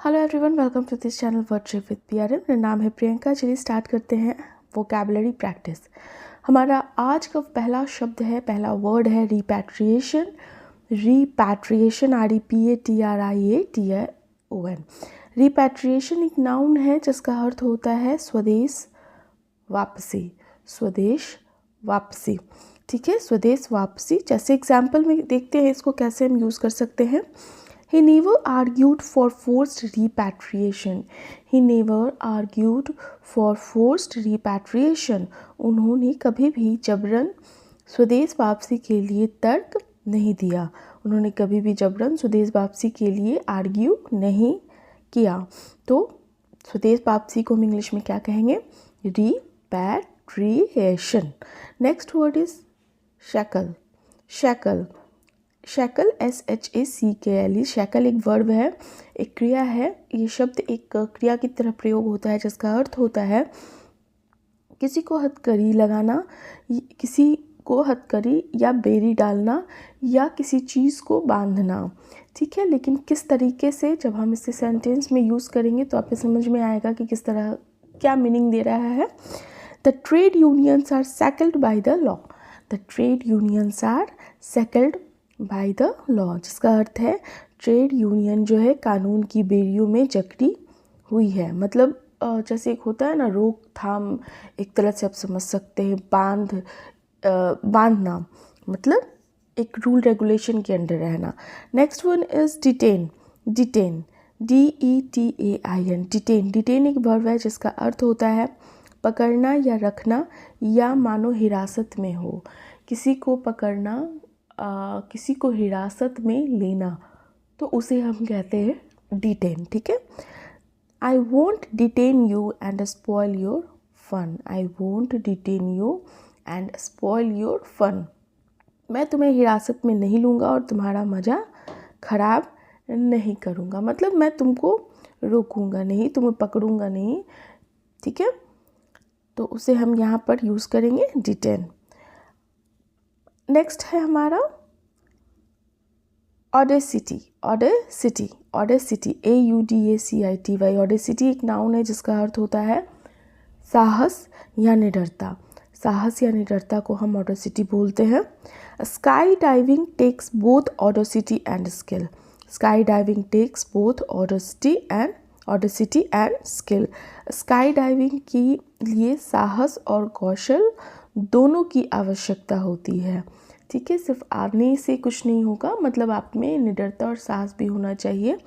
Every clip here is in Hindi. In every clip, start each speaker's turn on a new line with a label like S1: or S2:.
S1: Hello everyone, welcome to this channel world trip with PRM. मेरा नाम है प्रियंका। चलिए स्टार्ट करते हैं वोकैबुलरी प्रैक्टिस। हमारा आज का पहला शब्द है, पहला वर्ड है रिपैट्रिएशन। Repatriation, REPATRIATION। रिपैट्रिएशन एक नाउन है जिसका अर्थ होता है स्वदेश वापसी। स्वदेश वापसी, ठीक है, स्वदेश वापसी। जैसे एग्जाम्पल में देखते हैं इसको कैसे हम यूज़ कर सकते हैं। He never argued for forced repatriation. He never argued for forced repatriation. उन्होंने कभी भी जबरन स्वदेश वापसी के लिए तर्क नहीं दिया। उन्होंने कभी भी जबरन स्वदेश वापसी के लिए आर्ग्यू नहीं किया। तो स्वदेश वापसी को हम इंग्लिश में क्या कहेंगे? Repatriation. Next word is shackle. Shackle, shackle SHACKLE। Shackle एक वर्ब है, एक क्रिया है। ये शब्द एक क्रिया की तरह प्रयोग होता है जिसका अर्थ होता है किसी को हथकड़ी लगाना, किसी को हथकड़ी या बेड़ी डालना या किसी चीज़ को बांधना, ठीक है। लेकिन किस तरीके से, जब हम इसे सेंटेंस में यूज़ करेंगे तो आपको समझ में आएगा कि किस तरह, क्या मीनिंग दे रहा है। The trade unions are shackled by the law. The trade unions are shackled by the law, जिसका अर्थ है ट्रेड यूनियन जो है कानून की बेड़ियों में जकड़ी हुई है। मतलब जैसे एक होता है ना रोकथाम, एक तरह से आप समझ सकते हैं। बांधना मतलब एक रूल रेगुलेशन के अंडर रहना। Next one is detain. Detain, DETAIN। Detain, detain एक वर्ब है जिसका अर्थ होता है पकड़ना या रखना, या मानो हिरासत में हो। किसी को पकड़ना, किसी को हिरासत में लेना, तो उसे हम कहते हैं डिटेन, ठीक है। I won't detain you and spoil your fun. I won't detain you and spoil your fun. मैं तुम्हें हिरासत में नहीं लूँगा और तुम्हारा मज़ा ख़राब नहीं करूँगा। मतलब मैं तुमको रोकूँगा नहीं, तुम्हें पकड़ूँगा नहीं, ठीक है। तो उसे हम यहाँ पर यूज़ करेंगे डिटेन। नेक्स्ट है हमारा audacity. Audacity, audacity AUDACITY। Audacity एक नाउन है जिसका अर्थ होता है साहस या निडरता। साहस या निडरता को हम ऑडेसिटी बोलते हैं। Sky diving takes both audacity and skill. Sky diving takes both audacity and skill. Sky diving के लिए साहस और कौशल दोनों की आवश्यकता होती है, ठीक है। सिर्फ आने से कुछ नहीं होगा, मतलब आप में निडरता और साहस भी होना चाहिए,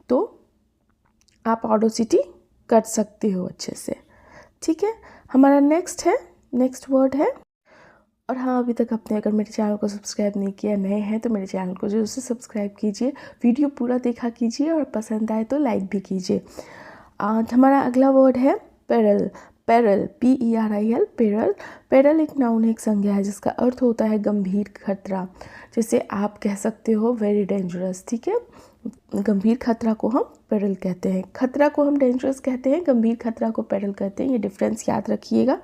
S1: तो आप ऑडेसिटी कर सकते हो अच्छे से, ठीक है। हमारा नेक्स्ट वर्ड है। और हाँ, अभी तक आपने अगर मेरे चैनल को सब्सक्राइब नहीं किया, नए हैं तो मेरे चैनल को जरूर से सब्सक्राइब कीजिए, वीडियो पूरा देखा कीजिए और पसंद आए तो लाइक भी कीजिए। आज हमारा अगला वर्ड है पेरल। पेरल, PERIL, पेरल। पेरल एक नाउन है, एक संज्ञा है जिसका अर्थ होता है गंभीर खतरा। जैसे आप कह सकते हो वेरी डेंजरस, ठीक है। गंभीर खतरा को हम पेरल कहते हैं। खतरा को हम डेंजरस कहते हैं, गंभीर खतरा को पेरल कहते हैं। ये डिफरेंस याद रखिएगा।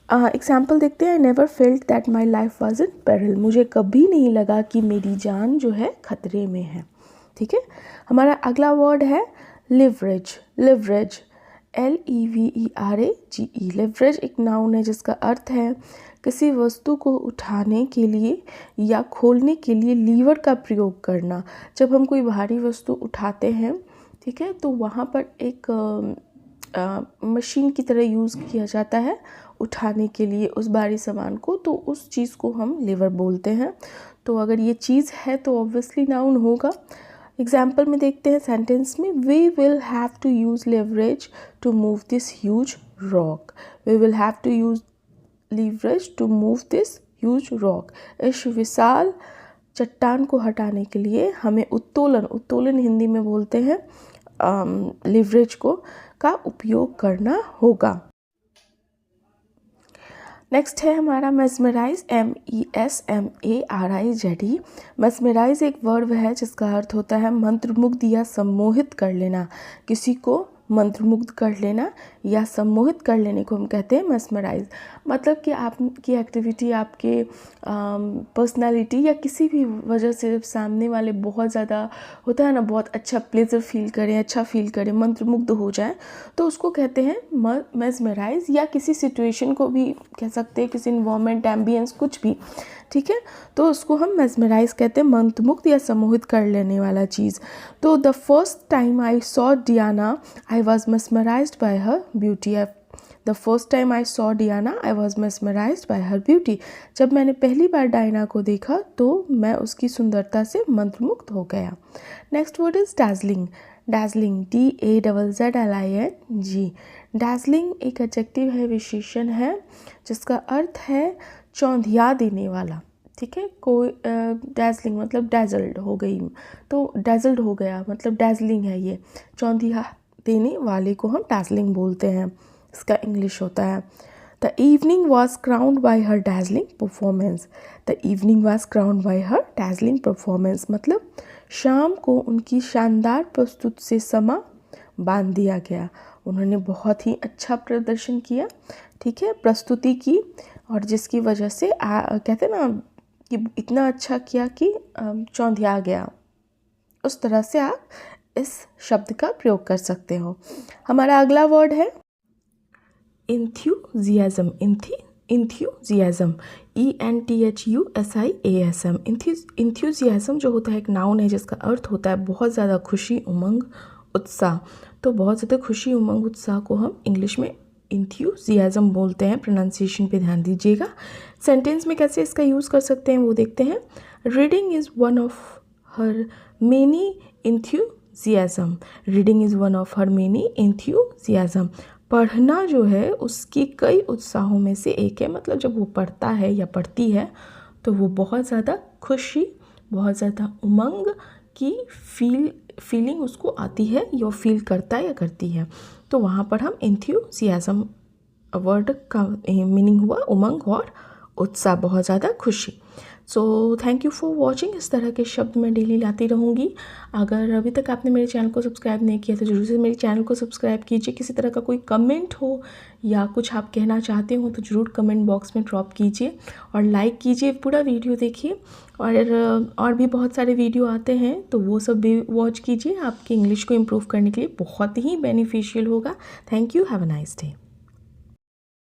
S1: एग्जाम्पल देखते हैं। Never felt that my life was in पेरल। मुझे कभी नहीं लगा कि मेरी जान जो है खतरे में है, ठीक है। हमारा अगला वर्ड है लिवरेज। Leverage, LEVERAGE। लिवरेज एक नाउन है जिसका अर्थ है किसी वस्तु को उठाने के लिए या खोलने के लिए लीवर का प्रयोग करना। जब हम कोई भारी वस्तु उठाते हैं, ठीक है, तो वहाँ पर एक मशीन की तरह यूज़ किया जाता है उठाने के लिए उस भारी सामान को, तो उस चीज़ को हम लीवर बोलते हैं। तो अगर ये चीज़ है तो ऑब्वियसली नाउन होगा। एग्जाम्पल में देखते हैं सेंटेंस में। We will have to use leverage to move this huge rock. We will have to use leverage to move this huge rock. इस विशाल चट्टान को हटाने के लिए हमें उत्तोलन हिंदी में बोलते हैं, लीवरेज का उपयोग करना होगा। नेक्स्ट है हमारा मेस्मराइज। MESMARIZE। मेस्मराइज एक वर्ब है जिसका अर्थ होता है मंत्रमुग्ध या सम्मोहित कर लेना, किसी को मंत्रमुग्ध कर लेना या सम्मोहित कर लेने को हम कहते हैं mesmerize। मतलब कि आपकी एक्टिविटी, आपके पर्सनालिटी या किसी भी वजह से सामने वाले बहुत ज़्यादा होता है ना, बहुत अच्छा प्लेजर फील करें, अच्छा फील करें, मंत्रमुग्ध हो जाए, तो उसको कहते हैं mesmerize। या किसी सिचुएशन को भी कह सकते हैं, किसी इन्वायरमेंट, एम्बियंस, कुछ भी, ठीक है, तो उसको हम mesmerize कहते हैं, मंत्रमुग्ध या सम्मोहित कर लेने वाला चीज़। तो the first time I saw Diana I was mesmerized by her beauty। The first time I saw Diana I was mesmerized by her beauty। जब मैंने पहली बार डायना को देखा तो मैं उसकी सुंदरता से मंत्रमुग्ध हो गया। Next word is dazzling। dazzling, DAZZLING। dazzling एक एडजेक्टिव है, विशेषण है, जिसका अर्थ है चौंधिया देने वाला, ठीक है। कोई dazzling मतलब dazzled हो गई, तो dazzled हो गया मतलब dazzling है ये, चौंधिया देने वाले को हम dazzling बोलते हैं, इसका इंग्लिश होता है। The evening was crowned by her dazzling performance. The evening was crowned by her dazzling performance मतलब शाम को उनकी शानदार प्रस्तुत से समा बांध दिया गया। उन्होंने बहुत ही अच्छा प्रदर्शन किया, ठीक है, प्रस्तुति की, और जिसकी वजह से कहते हैं ना कि इतना अच्छा किया कि चौंधिया गया। उस तरह से आप इस शब्द का प्रयोग कर सकते हो। हमारा अगला वर्ड है enthusiasm। enthusiasm, ENTHUSIASM। enthusiasm जो होता है एक नाउन है जिसका अर्थ होता है बहुत ज़्यादा खुशी, उमंग, उत्साह। तो बहुत ज़्यादा खुशी, उमंग, उत्साह को हम इंग्लिश में enthusiasm बोलते हैं। प्रोनाउंसिएशन पे ध्यान दीजिएगा। सेंटेंस में कैसे इसका यूज़ कर सकते हैं वो देखते हैं। Reading is one of her many enthusiasm। Reading is one of her many enthusiasm। पढ़ना जो है उसकी कई उत्साहों में से एक है, मतलब जब वो पढ़ता है या पढ़ती है तो वो बहुत ज़्यादा खुशी, बहुत ज़्यादा उमंग की फीलिंग उसको आती है, या फील करता है या करती है। तो वहाँ पर हम enthusiasm वर्ड का मीनिंग हुआ उमंग और उत्साह, बहुत ज़्यादा खुशी। So thank you for watching. इस तरह के शब्द मैं डेली लाती रहूँगी। अगर अभी तक आपने मेरे चैनल को सब्सक्राइब नहीं किया तो ज़रूर से मेरे चैनल को सब्सक्राइब कीजिए। किसी तरह का कोई कमेंट हो या कुछ आप कहना चाहते हो तो ज़रूर कमेंट बॉक्स में ड्रॉप कीजिए और लाइक कीजिए, पूरा वीडियो देखिए। और भी बहुत सारे वीडियो आते हैं तो वो सब भी वॉच कीजिए। आपकी इंग्लिश को इम्प्रूव करने के लिए बहुत ही बेनिफिशियल होगा। Thank you, have a nice day.